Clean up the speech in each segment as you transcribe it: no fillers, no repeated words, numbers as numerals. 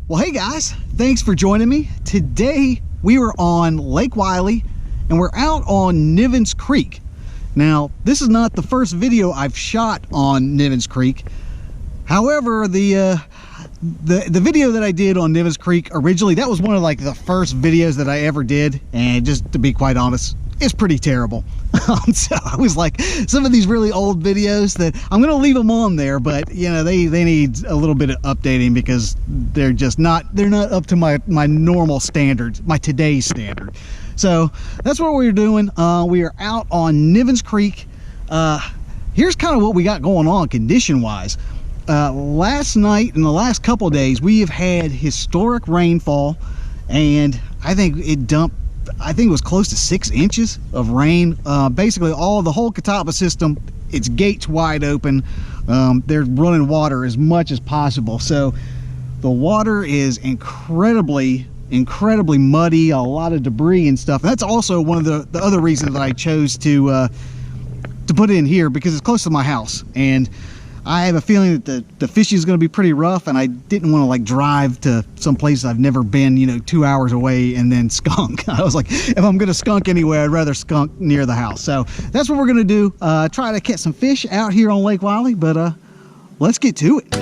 Well, hey guys, thanks for joining me. Today we were on Lake Wylie and we're out on Nivens Creek. Now, this is not the first video I've shot on Nivens Creek. However, the video that I did on Nivens Creek originally, that was one of like the first videos that I ever did, and just to be quite honest, it's pretty terrible. So I was like, some of these really old videos that I'm gonna leave them on there, but you know, they need a little bit of updating because they're not up to my normal standards, my today's standard. So that's what we're doing. We are out on Nivens Creek. Here's kind of what we got going on condition wise. Last night and the last couple of days we have had historic rainfall, and I think it was close to 6 inches of rain. Basically the whole Catawba system, its gates wide open. They're running water as much as possible, so the water is incredibly muddy, a lot of debris and stuff. And that's also one of the other reasons that I chose to put it in here, because it's close to my house, and I have a feeling that the fishing is going to be pretty rough, and I didn't want to like drive to some place I've never been, you know, 2 hours away and then skunk. I was like, if I'm going to skunk anywhere, I'd rather skunk near the house. So that's what we're going to do. Try to catch some fish out here on Lake Wylie, but let's get to it.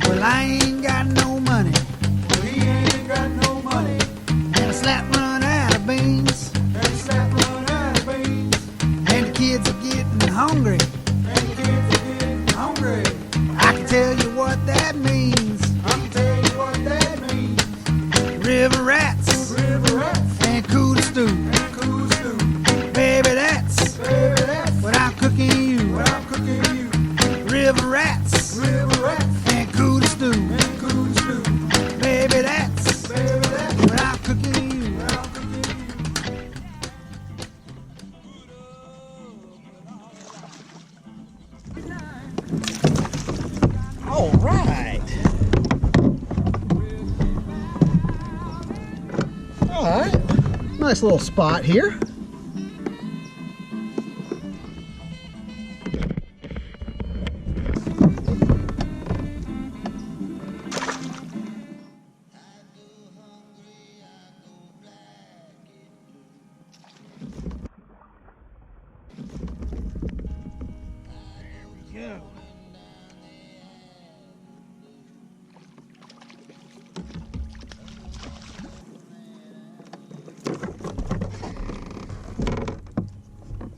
Well, I ain't got no money. We ain't got no money. Slap run out of beans. And slap run out of beans. And the kids are getting hungry. And the kids are getting hungry. I can tell you what that means. I can tell you what that means. River rats. River rats. And cool stew. And cool stew. Baby, that's what I'm cooking you. What I'm cooking you. River rats. River rats. And cool stew. And cool stew. Baby, that's what I'm cooking you. All right. All right. Nice little spot here. Go.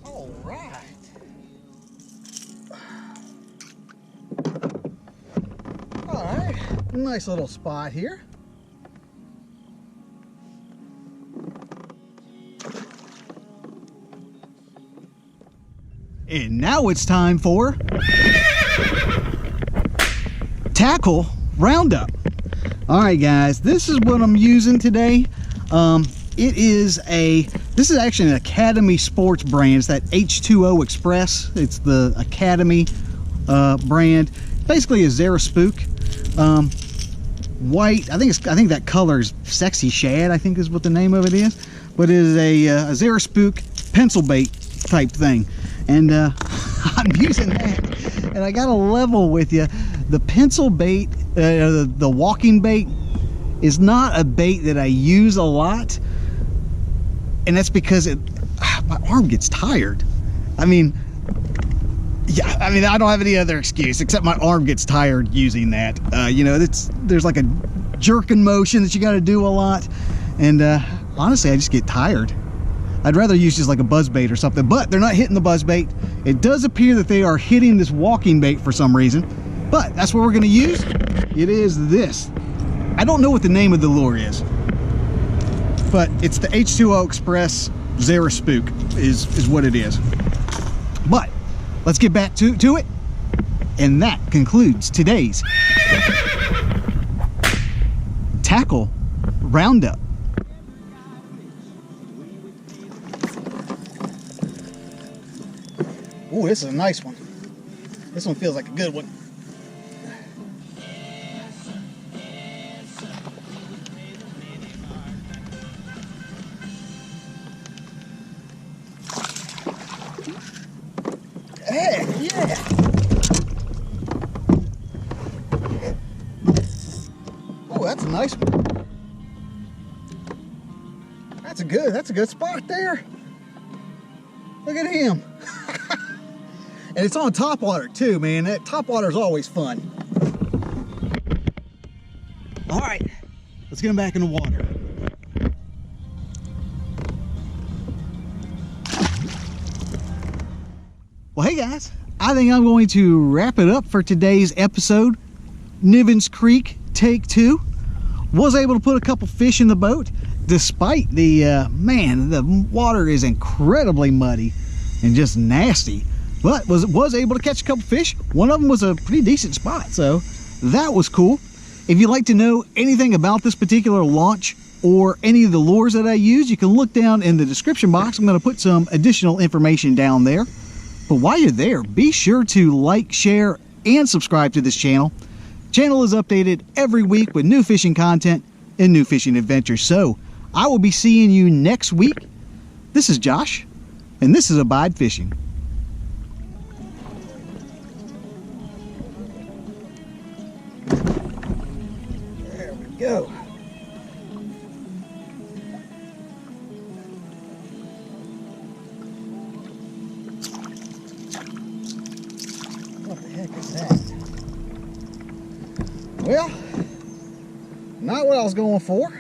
All right. All right. Nice little spot here. And now it's time for tackle Roundup. All right, guys, this is what I'm using today. This is actually an Academy Sports brand. It's that H2O Xpress. It's the Academy brand. Basically a Zara spook. White. I think that color is Sexy Shad, I think is what the name of it is. But it is a Zara spook pencil bait type thing. And I'm using that, and I got to level with you. The pencil bait, the walking bait, is not a bait that I use a lot, and that's because my arm gets tired. I mean, I don't have any other excuse except my arm gets tired using that. You know, there's like a jerking motion that you got to do a lot, and honestly, I just get tired. I'd rather use just like a buzz bait or something, but they're not hitting the buzz bait. It does appear that they are hitting this walking bait for some reason, but that's what we're gonna use. It is this. I don't know what the name of the lure is, but it's the H2O Xpress Zara spook is what it is. But let's get back to it, and that concludes today's tackle Roundup. Oh, this is a nice one. This one feels like a good one. nice one. That's a good spot there. Look at him. And it's on top water too, man. That top water is always fun. All right, let's get him back in the water. Well, hey guys, I think I'm going to wrap it up for today's episode. Nivens Creek, take 2. Was able to put a couple fish in the boat, despite the, man, the water is incredibly muddy and just nasty. But was able to catch a couple fish. One of them was a pretty decent spot, so that was cool. If you'd like to know anything about this particular launch or any of the lures that I use, you can look down in the description box. I'm going to put some additional information down there. But while you're there, be sure to like, share, and subscribe to this channel. Channel is updated every week with new fishing content and new fishing adventures. So I will be seeing you next week. This is Josh, and this is Abide Fishing. There we go. What the heck is that? Well, not what I was going for.